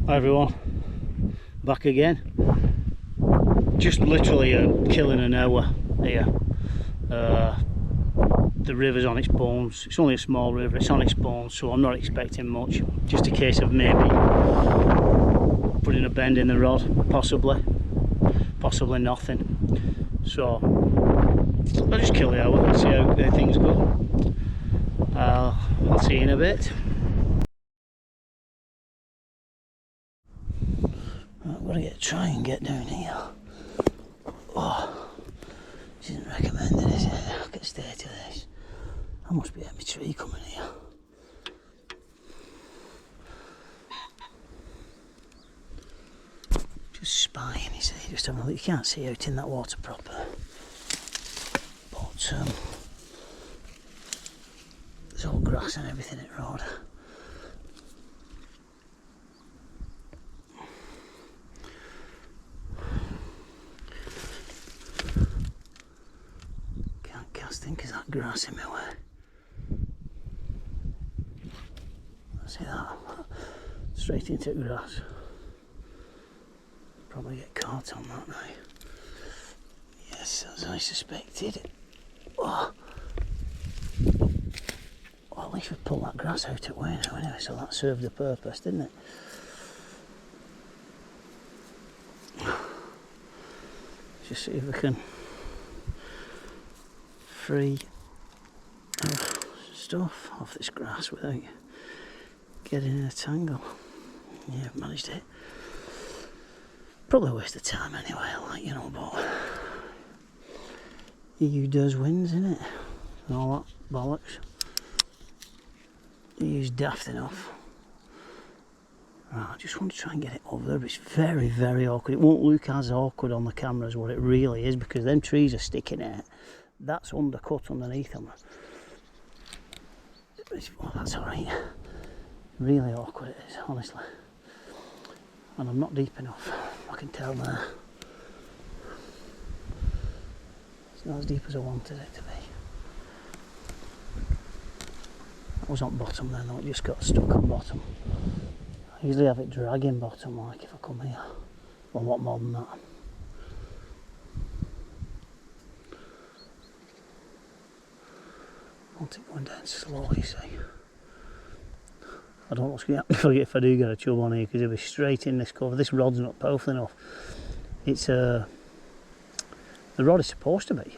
Hi everyone, back again. Just literally killing an hour here. The river's on its bones. It's only a small river, it's on its bones, so I'm not expecting much. Just a case of maybe putting a bend in the rod, possibly nothing. So I'll just kill the hour and see how things go. I'll see you in a bit. I've got to try and get down here. Oh, this isn't recommended, is it? I can stay to this. I must be at my tree coming here. Just spying, you see, just having a look. You can't see out in that water proper. But there's all grass and everything at the road. Because that grass in my way. See that? Straight into the grass. Probably get caught on that now. Yes, as I suspected. Oh. Well, at least we pulled that grass out at way now anyway, so that served the purpose, didn't it? Just see if we can free stuff off this grass without getting in a tangle. Yeah, I've managed it. Probably a waste of time anyway, like, you know, but EU does wins, innit? And all that bollocks. EU's daft enough. Right, I just want to try and get it over there, but it's very, very awkward. It won't look as awkward on the camera as what it really is, because them trees are sticking out. That's undercut underneath them. Well, that's alright. Really awkward it is, honestly. And I'm not deep enough. I can tell there. It's not as deep as I wanted it to be. That was on bottom then, though. It just got stuck on bottom. I usually have it dragging bottom, like if I come here. Well, a lot more than that. I want it going down slow, you see. I don't know what's going to happen if I do get a chub on here, because it'll be straight in this cover. This rod's not powerful enough. It's the rod is supposed to be.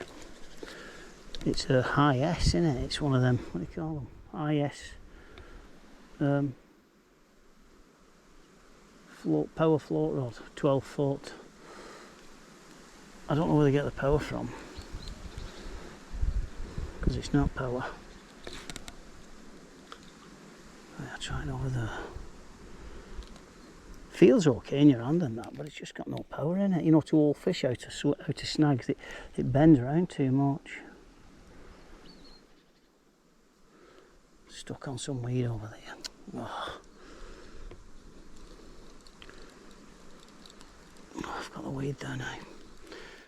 It's a Hi-S, isn't it? It's one of them, what do you call them? Hi-S. Power float rod, 12 foot. I don't know where they get the power from, because it's not power. I'll try it over there. Feels okay in your hand and that, but it's just got no power in it. You know, to haul fish out of snags, it bends around too much. Stuck on some weed over there. Oh. Oh, I've got the weed there now.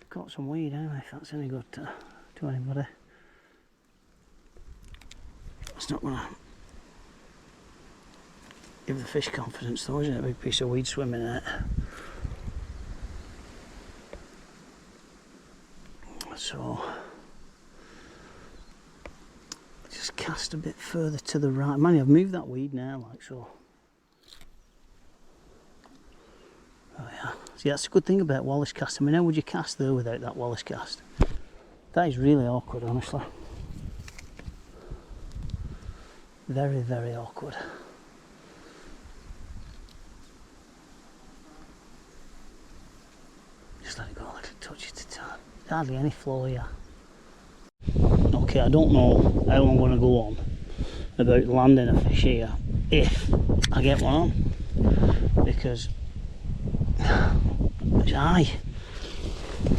Got some weed anyway, if that's any good to anybody. It's not gonna give the fish confidence though, isn't it? A big piece of weed swimming in it. So just cast a bit further to the right. Man, I've moved that weed now, like so. Oh yeah. See, that's a good thing about Wallace cast. I mean, how would you cast there without that Wallace cast? That is really awkward, honestly. Very, very awkward. Just let it go a little touch at a time. Hardly any flow here. Okay, I don't know how I'm going to go on about landing a fish here if I get one on, because it's high.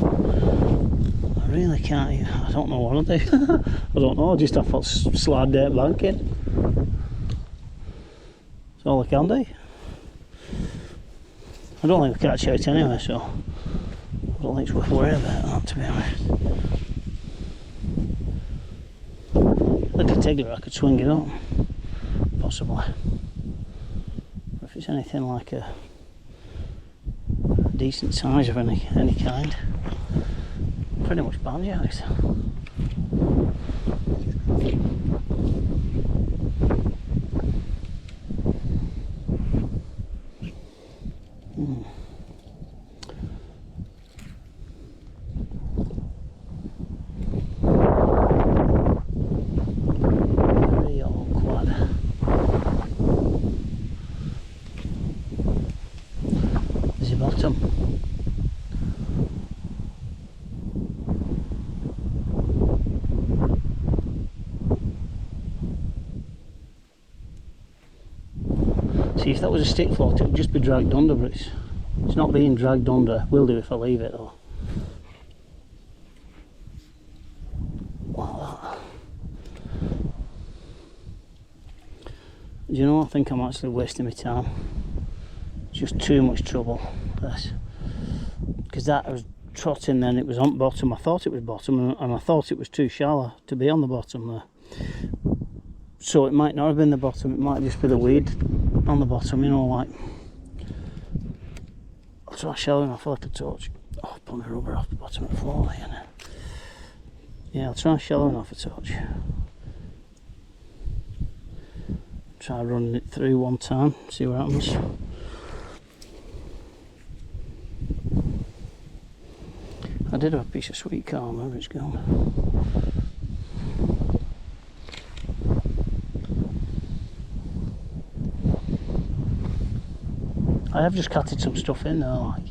I really can't even, I don't know what I'll do. I don't know, I just have to slide down bank in. That's all I can do. I don't think we catch out anyway, so I don't think it's worth worrying about that, to be honest. Like a tiggler, I could swing it up, possibly. But if it's anything like a decent size of any kind. Pretty much banjos. Very awkward. There's your bottom. See, if that was a stick float, it would just be dragged under, but it's not being dragged under. Will do if I leave it though. Like that. Do you know, I think I'm actually wasting my time. It's just too much trouble, this. Because that was trotting, then it was on bottom. I thought it was bottom, and I thought it was too shallow to be on the bottom there. So it might not have been the bottom, it might just be the weed on the bottom, you know, like. I'll try shallowing off like a torch. Oh, pull my rubber off the bottom of the floor there, innit? Yeah, I'll try shallowing off a torch. Try running it through one time, see what happens. I did have a piece of sweet corn, wherever it's gone. I have just cutted some stuff in there, like,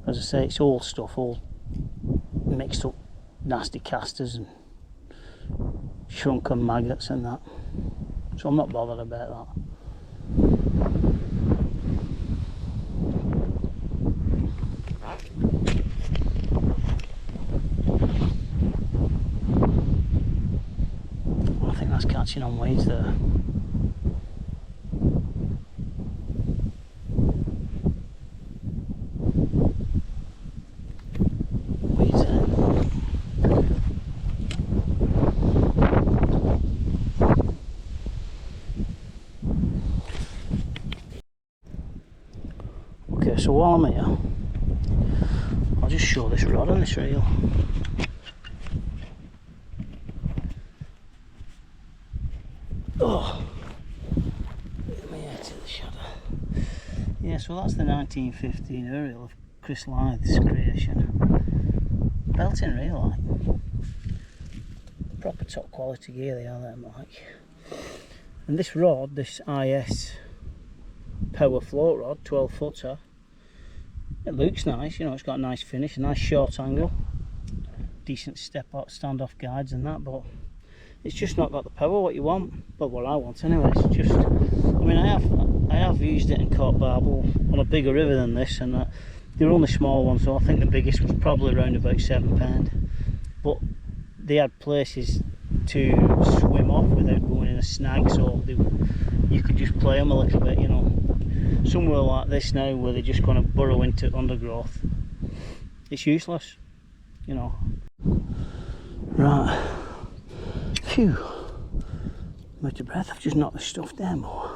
as I say, it's old stuff, all mixed up nasty casters and shrunken maggots and that, so I'm not bothered about that. I think that's catching on weeds there. So while I'm here, I'll just show this rod on this reel. Oh, get my head to the shadow. Yeah, so that's the 1915 aerial of Chris Lythe's creation. Belting reel, like. Proper top quality gear they are, them, like. And this rod, this Hi-S power float rod, 12 footer. It looks nice, you know, it's got a nice finish, a nice short angle, decent step out, standoff guides and that, but it's just not got the power what you want, but what I want anyway. It's just, I mean, I have used it and caught barbel on a bigger river than this, and they're only small ones, so I think the biggest was probably around about £7, but they had places to swim off without going in a snag, so you could just play them a little bit, you know. Somewhere like this now where they're just going to burrow into undergrowth, it's useless, you know. Right, phew, I'm out of breath. I've just knocked the stuff down, but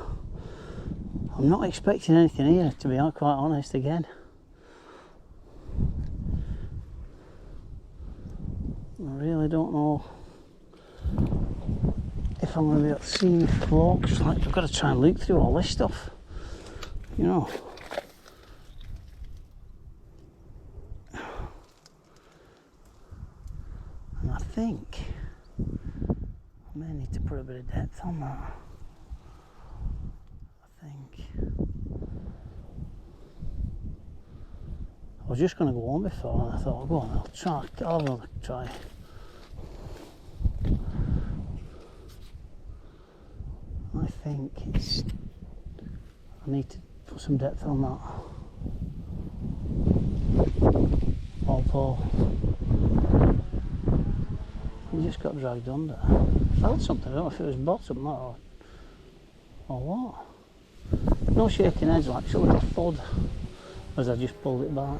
I'm not expecting anything here, to be quite honest, again. I really don't know if I'm going to be able to see any flocks. Like, I've got to try and look through all this stuff, you know. And I think I may need to put a bit of depth on that. I think I was just going to go on before, and I thought, go on, I'll have another try. I think I need to put some depth on that. Although you just got dragged under. I felt something, I don't know if it was bottom or what. No shaking heads, like a little thud as I just pulled it back.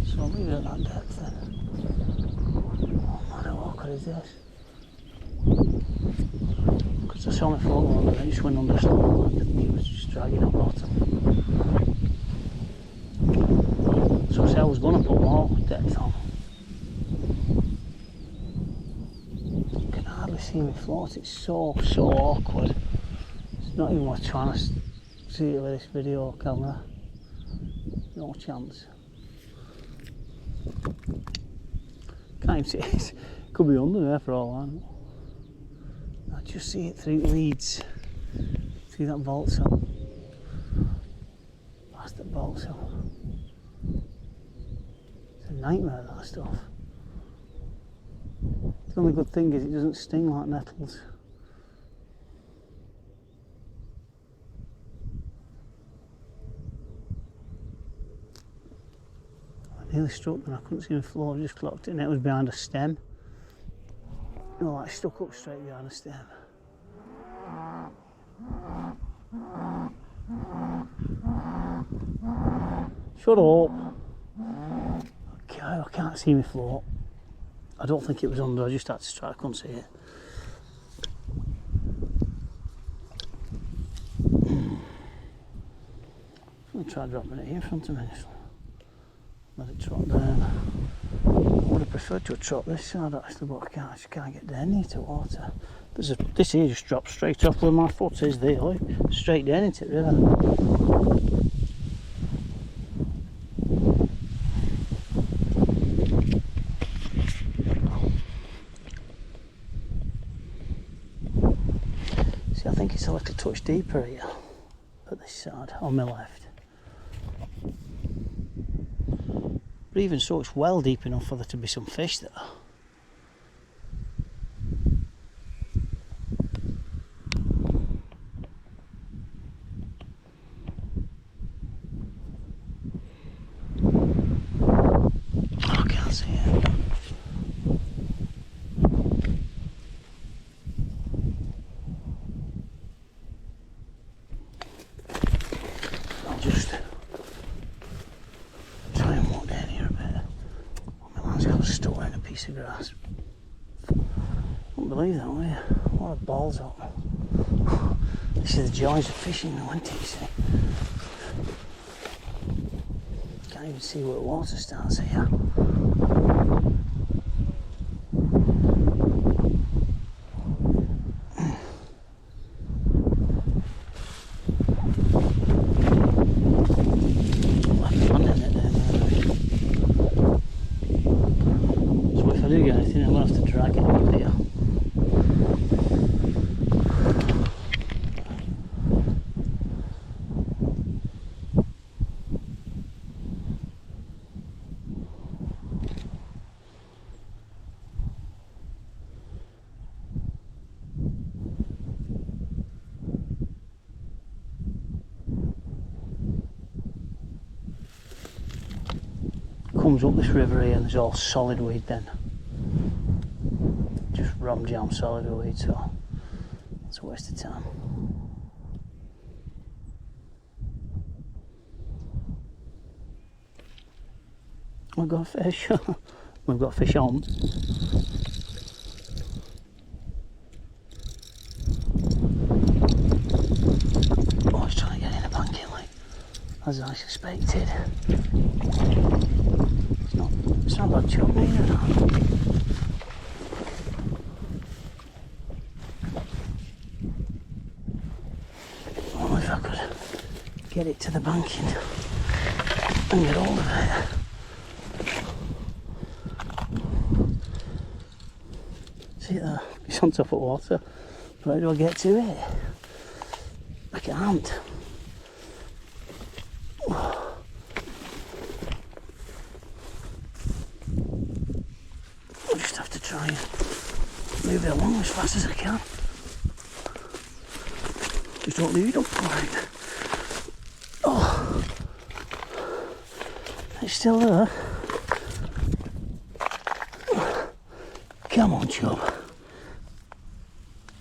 So I'll leave it at that depth then. Oh man, how awkward is this? saw my float on and it just went under slow and it was just dragging up bottom. So I said I was going to put more depth on. You can hardly see me float, it's so awkward. It's not even worth trying to see it with this video camera. No chance. Can't even see it. Could be under there for all I know. I just see it through the leads. See that vault cell? That's the vault cell. It's a nightmare, that stuff. The only good thing is it doesn't sting like nettles. I nearly struck and I couldn't see my floor, I just clocked it and it was behind a stem. You know, like stuck up straight behind a stem. Shut up! Okay, I can't see me float. I don't think it was under, I just had to try, I couldn't see it. I'm going to try dropping it here in front of me. Let it trot down. I would have preferred to have trot this side actually, but I just can't get down into water. This here just drops straight off where my foot is there, look. Straight down into the river. See, I think it's a little touch deeper here at this side, on my left. But even so, it's well deep enough for there to be some fish there. I can't see it. I'll just try and walk down here a bit. My man's got a stuck in a piece of grass. Wouldn't believe that, would you? What a balls up. This is the joys of fishing in the winter, you see. Can't even see where the water starts here. Comes up this river here and there's all solid weed then. Just rum jam solid weed, so it's a waste of time. We've got fish. We've got fish on. Oh, it's trying to get in a banking like as I suspected. It's not about chub either. Oh, if I could get it to the banking and get hold of it. See there? It's on top of water. Where do I get to it? I can't. Try and move it along as fast as I can. Just don't leave it up right. Oh, it's still there. Come on, chub.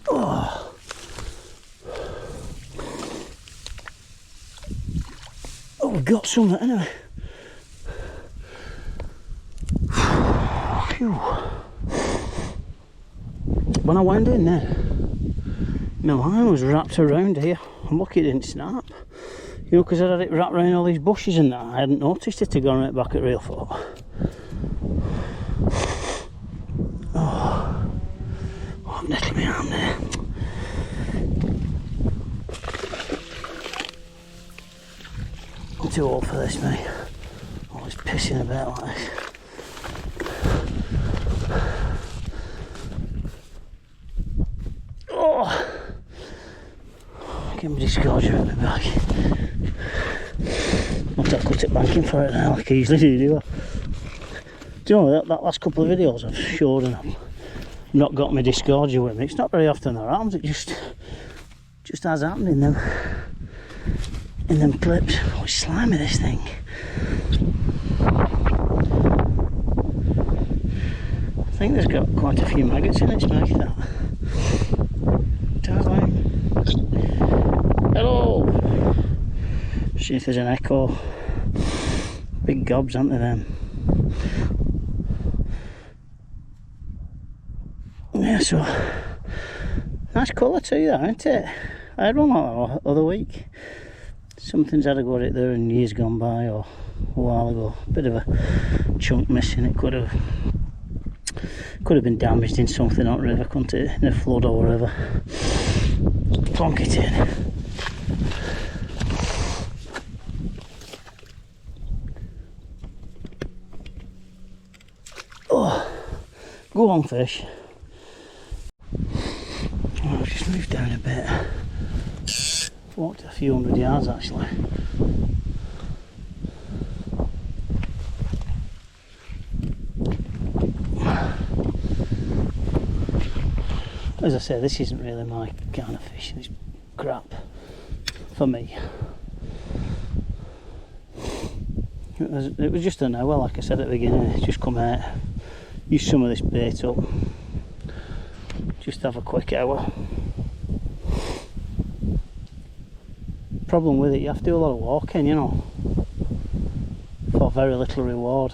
Oh, we've got some anyway. Phew. When I went in there, My line was wrapped around here. I'm lucky it didn't snap. You know, because I had it wrapped around all these bushes and that. I hadn't noticed it had gone right back at real foot. Oh, I'm netting my arm there. I'm too old for this, mate. Always pissing about like this. Oh! Give me disclosure at my back. I'll have to cut it banking for it now, like I usually do I? Do you know that last couple of videos I've showed and I've not got my disgorger with me? It's not very often that happens, it just has happened in them clips. Oh, it's slimy, this thing. I think there's got quite a few maggots in it to make that. Hello! See if there's an echo. Big gobs, aren't they, them? Yeah, so nice colour too, that, isn't it? I had one like that the other week. Something's had a go at it there in years gone by, or a while ago. Bit of a chunk missing. It could have been damaged in something on the river, couldn't it? In a flood or whatever. Plonk it in. Oh, go on, fish. Oh, I've just moved down a bit. Walked a few hundred yards actually. As I say, this isn't really my kind of fishing. It's crap for me. It was just an hour, like I said at the beginning. It's just come out, use some of this bait up, just have a quick hour. Problem with it, you have to do a lot of walking, you know, for very little reward.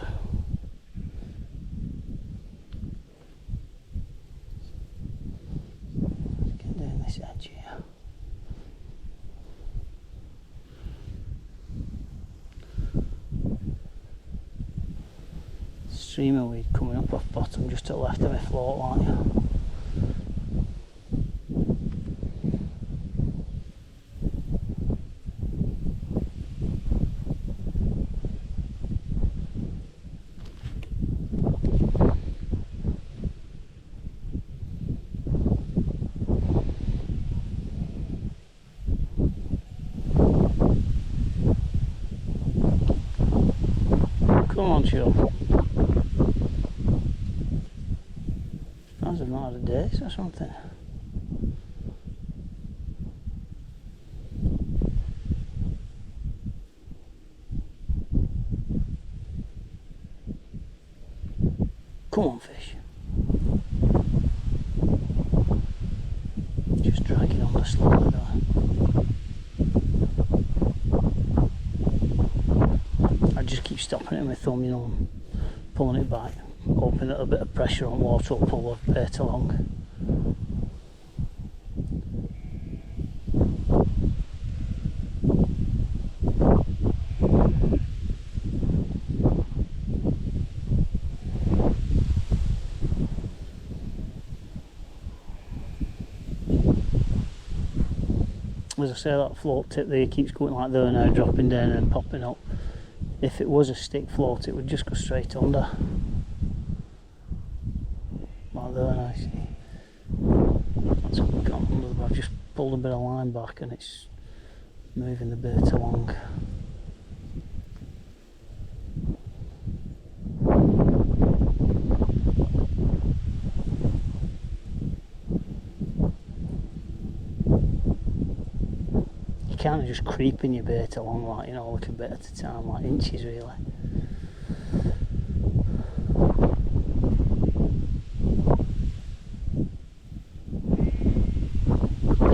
Get down this edge here. Stream of weed coming up off bottom just to the left of my float line. Come on, chub. Sounds like a dace or something. Come on, fish. Just drag it on the slowly there. I just keep stopping it with my thumb, you know, and pulling it back, hoping that a bit of pressure on water will pull the bait along. As I say, that float tip there keeps going like there now, dropping down and popping up. If it was a stick float, it would just go straight under. Like there now, see. That's gone under. I've just pulled a bit of line back and it's moving the bait along. Kind of just creeping your bait along, like, you know, a little bit at a time, like inches really.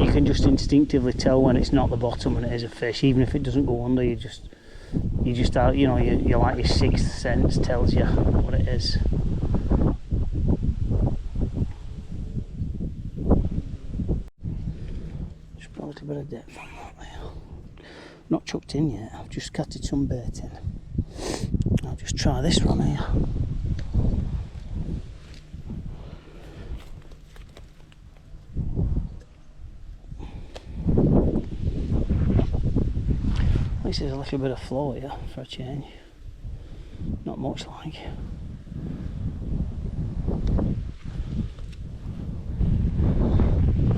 You can just instinctively tell when it's not the bottom and it is a fish, even if it doesn't go under. You just out, you know, you like your sixth sense tells you what it is. a little bit of depth on that there. Not chucked in yet, I've just catted some bait in. I'll just try this one here. At least there's a little bit of flow here for a change. Not much like.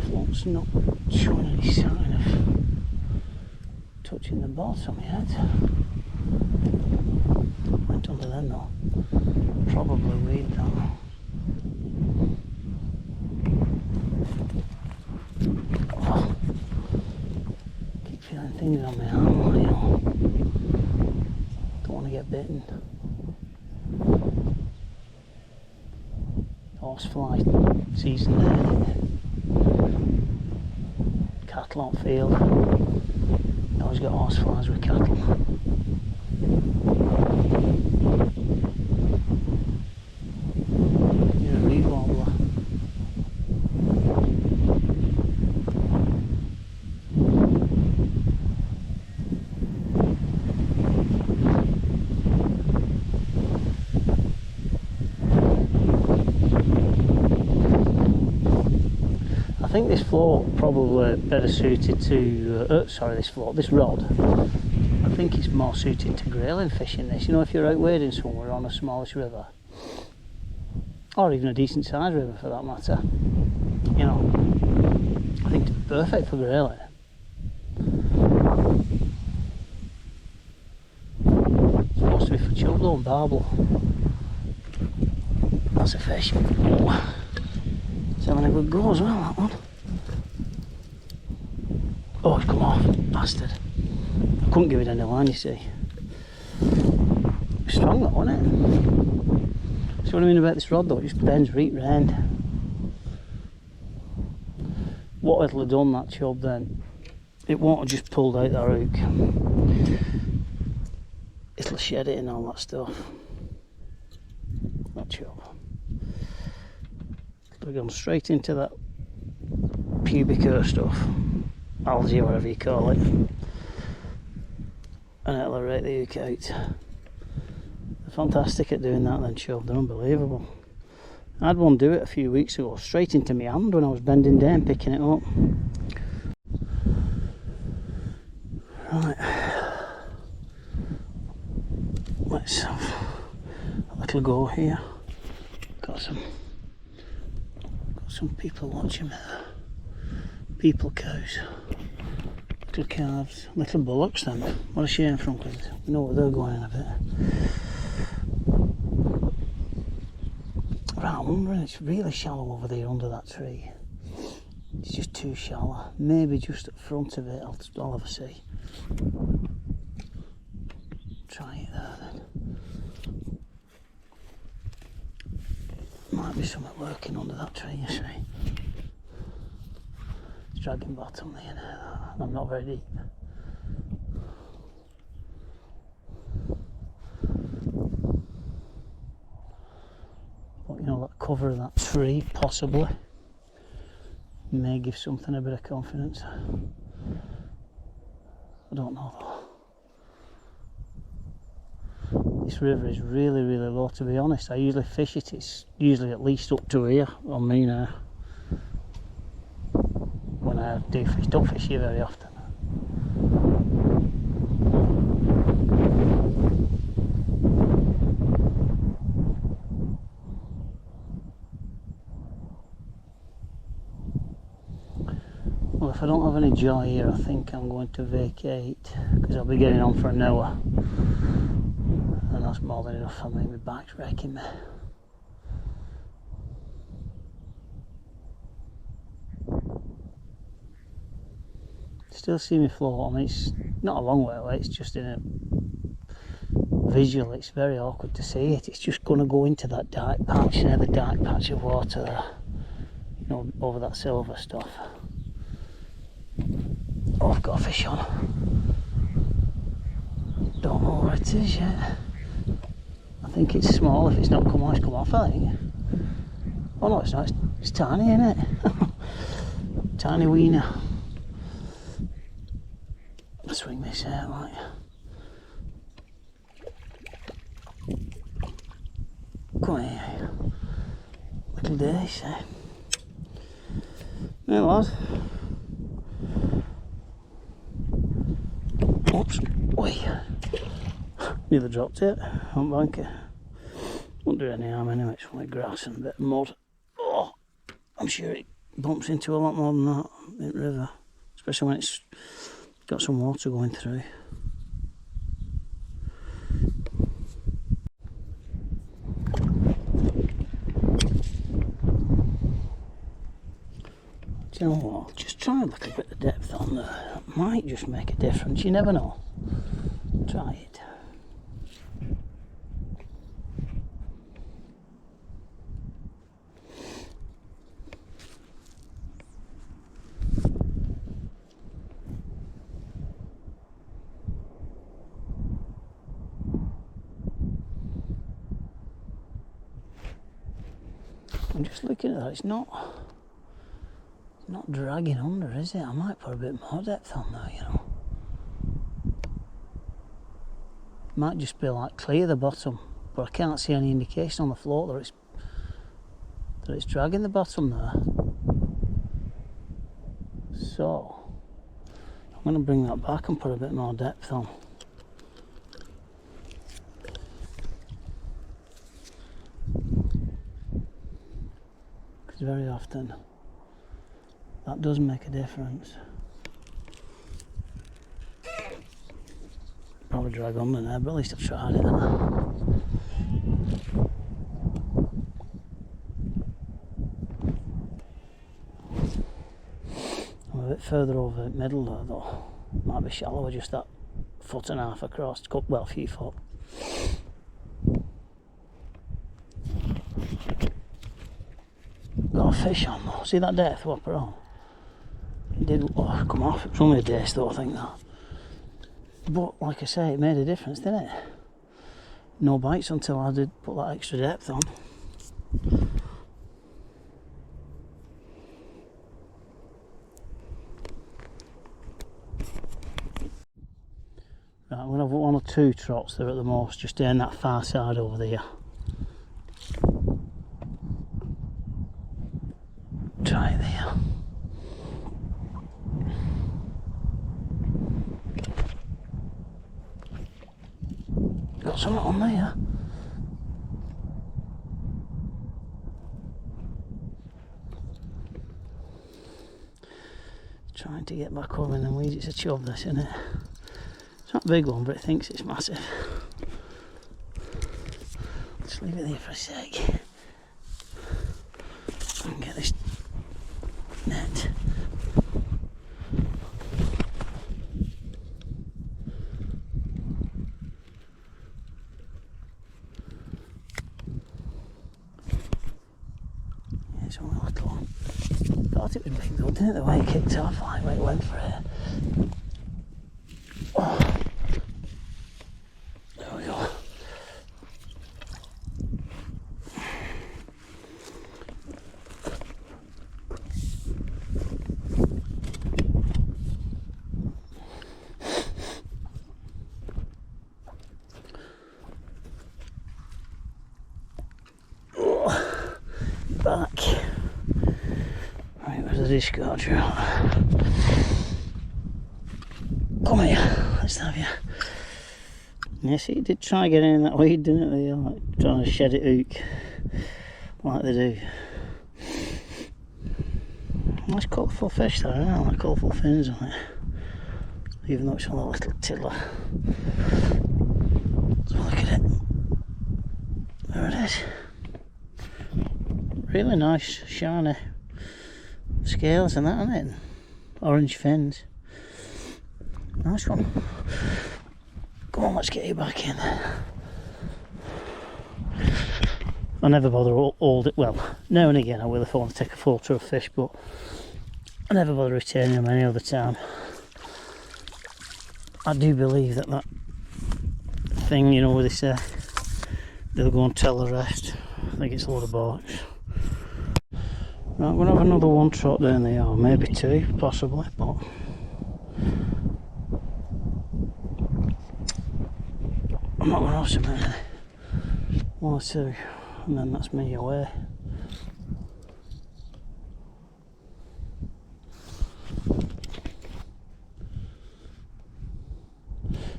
Float's not showing any sign of touching the bottom yet. Went under then though. Probably weed that. Oh. Keep feeling things on my arm, you know. Don't want to get bitten. Horsefly season there. Cattle on field. Always got horseflies with cattle. You're a reed wobbler. I think this float probably better suited to, this rod. I think it's more suited to grayling fishing this. You know, if you're out wading somewhere on a smallish river, or even a decent sized river for that matter, you know, I think it's perfect for grayling. It's supposed to be for chub though and barbel. That's a fish. Oh. It's having a good go as well, that one. Oh, it's come off, bastard. I couldn't give it any line, you see. It's strong though, isn't it? See what I mean about this rod though, it just bends right round. What it'll have done, that chub then, it won't have just pulled out that hook. It'll shed it and all that stuff. That chub. It'll have gone straight into that pubic hair stuff. Algae, whatever you call it. And it'll have rake the hook out. They're fantastic at doing that then, chub, they're unbelievable. I had one do it a few weeks ago, straight into my hand when I was bending down picking it up. Right, let's have a little go here. Got some people watching me there. People cows, little calves, little bullocks then. What a shame from, because we know where they're going in a bit. Right, I'm wondering, it's really shallow over there under that tree. It's just too shallow. Maybe just at front of it, I'll have a see. Try it there then. Might be something lurking under that tree, you see. It's dragging bottom there now. I'm not very deep. But you know, that cover of that tree possibly may give something a bit of confidence. I don't know though. This river is really, really low, to be honest. I usually fish it, it's usually at least up to here on me now. When I do fish, don't fish here very often. Well, if I don't have any joy here, I think I'm going to vacate, because I'll be getting on for an hour. And that's more than enough for me, my back's wrecking me. Still see me float. I mean, it's not a long way away, it's just in a visual, it's very awkward to see it. It's just going to go into that dark patch, you know, the dark patch of water there, you know, over that silver stuff. Oh, I've got a fish on. Don't know where it is yet. I think it's small. If it's not come on, it's come off, I think. Oh no, it's not. It's tiny, isn't it? Tiny wiener. swing this out like. Come on here, little dace, eh? There, lad. Oops, oi. Nearly dropped it, on banker. Won't do any harm anyway, it's only grass and a bit of mud. Oh, I'm sure it bumps into a lot more than that in the river, especially when it's got some water going through. Do you know what? Just try a little bit of depth on there. That might just make a difference. You never know. Try it. I'm just looking at that. It's not dragging under, is it? I might put a bit more depth on there, you know. Might just be like clear the bottom, but I can't see any indication on the float that it's dragging the bottom there. So I'm going to bring that back and put a bit more depth on. Because very often that does make a difference. Probably drag under there, but at least I've tried it. I'm a bit further over the middle there though. Might be shallower, just that 1.5 foot across, well, a few foot. Got a fish on though, see that depth whopper on? It did come off, it was only a dace though, I think that. But like I say, it made a difference, didn't it? No bites until I did put that extra depth on. Right, I'm going to have 1 or 2 trots there at the most, just down that far side over there. Try it there. Got something on there. Trying to get back over in the weeds. It's a chub, this, isn't it? It's not a big one, but it thinks it's massive. Just leave it there for a sec. I can get this net. Yeah, it's only a little one. Thought it was big though, didn't it? The way it kicked off, like when it went for it. Oh. There we go. Back. Right, where's the discard out? Come here, let's have you. Yes, he did try getting in that weed, didn't they? Like trying to shed it out, like they do. Nice colourful fish there, isn't it? Like colourful fins on it. Even though it's on a little tiller. Let's have a look at it. There it is. Really nice, shiny scales and that, isn't it? Orange fins. Nice one. Come on, let's get you back in. I never bother hold it. Well, now and again I will if I want to take a photo of fish, but I never bother retaining them any other time. I do believe that thing, you know, where they say they'll go and tell the rest. I think it's a load of bollocks. Right, we're going to have another 1 trot down there, or maybe 2 possibly, but I'm not going to have some in there. 1 or 2, and then that's me away.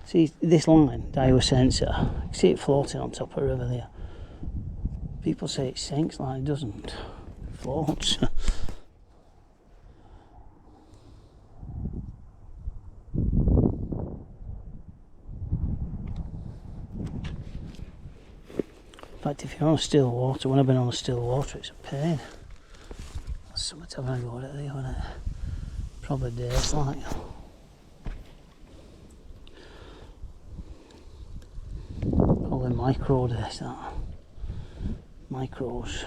See this line, Daiwa sensor, you can see it floating on top of the river there. People say it sinks, like it doesn't. It floats. In fact, if you're on still water, when I've been on still water, it's a pain. That's something to have a go at there, isn't it? Probably dace like. Probably micro dace, that. Micros.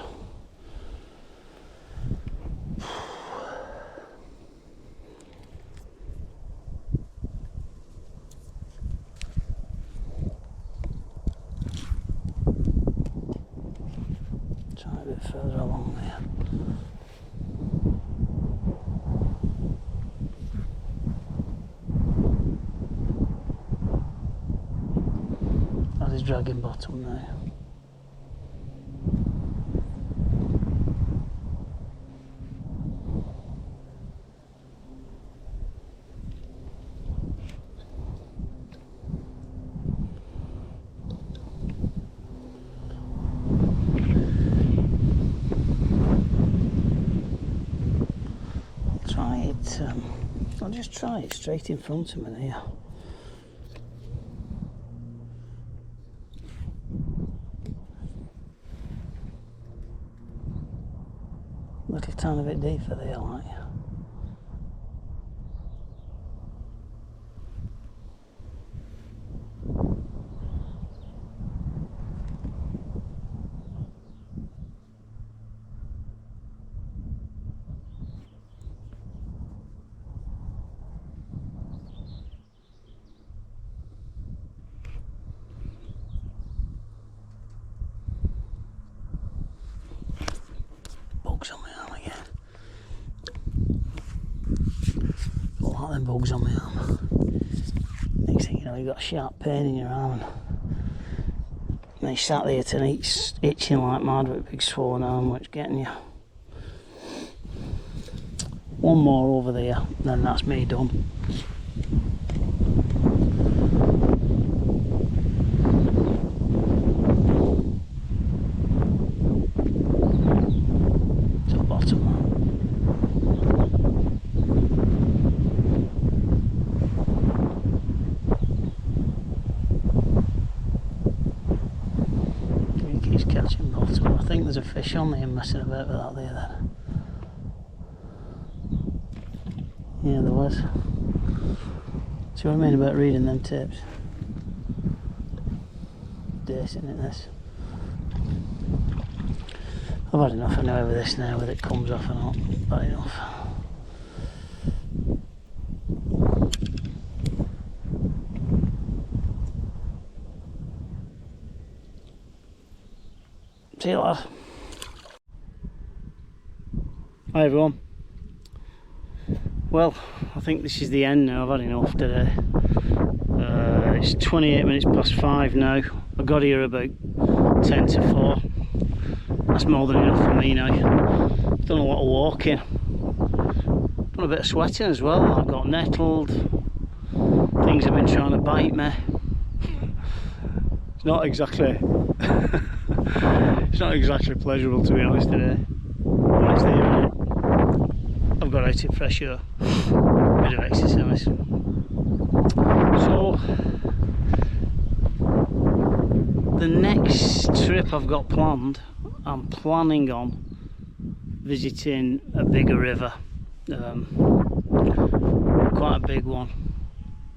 Try a bit further along there. That is dragging bottom now. I'll just try it straight in front of me here. Little tiny bit deeper there, like. Bugs on my arm again. Don't like them bugs on my arm. Next thing you know, you've got a sharp pain in your arm. And then you sat there tonight itching like mad with a big swollen arm, which getting you. One more over there, then that's me done. Catching bottom. I think there's a fish on there messing about with that there then. Yeah, there was. See what I mean about reading them tips? Dace, isn't it, this? I've had enough. I know over this now, whether it comes off or not. Bad enough. See you later. Hi everyone. Well, I think this is the end now. I've had enough today. It's 28 minutes past 5 now. I got here about 10 to 4. That's more than enough for me now. I've done a lot of walking. Done a bit of sweating as well. I've got nettled. Things have been trying to bite me. It's not exactly it's not exactly pleasurable, to be honest, today. But it's there, isn't it? I've got out in fresh air, bit of exercise. So the next trip I've got planned, I'm planning on visiting a bigger river, quite a big one.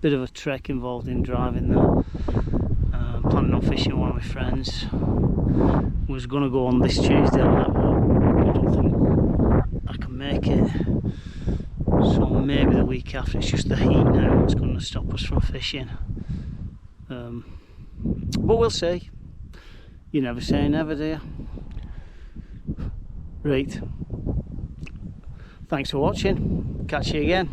Bit of a trek involved in driving there. Planning on fishing one of my friends. Was going to go on this Tuesday on that, but I don't think I can make it. So maybe the week after. It's just the heat now that's going to stop us from fishing. But we'll see. You never say never, do you? Right. Thanks for watching. Catch you again.